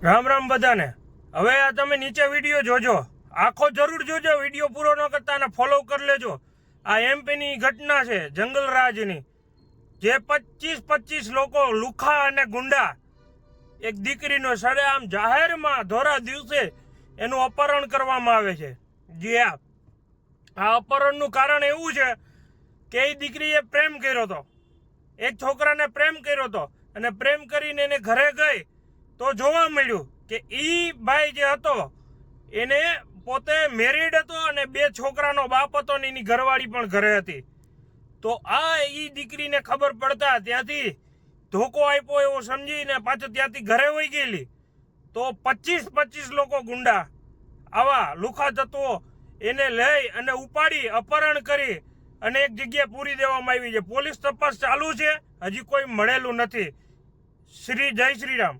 રામ રામ બધાને। હવે આ તમે નીચે વિડીયો જોજો, આખો જરૂર જોજો, વિડીયો પૂરો ન કરતા અને ફોલો કરી લેજો। આ એમપીની ઘટના છે જંગલરાજની, જે 25 લોકો લુખા અને ગુંડા એક દીકરીનો સરેઆમ જાહેરમાં ધોરા દિવસે એનું અપહરણ કરવામાં આવે છે। જી હા, આ અપહરણનું કારણ એવું છે કે એ દીકરીએ પ્રેમ કર્યો હતો, એક છોકરાને પ્રેમ કર્યો હતો અને પ્રેમ કરીને એને ઘરે ગઈ તો જોવા મળ્યું કે ઈ ભાઈ જે હતો એને પોતે મેરીડ હતો અને 2 છોકરાનો બાપ હતો ને એની ઘરવાળી પણ ઘરે હતી। તો આ ઈ દીકરીને ખબર પડતા ત્યાંથી ધોકો આપ્યો એવો સમજીને પાછો ત્યાંથી ઘરે વહી ગયેલી। તો 25 લોકો ગુંડા આવા લુખા તત્વો એને લઈ અને ઉપાડી અપહરણ કરી અને એક જગ્યાએ પૂરી દેવામાં આવી છે। પોલીસ તપાસ ચાલુ છે, હજી કોઈ મળેલું નથી। જય શ્રી રામ।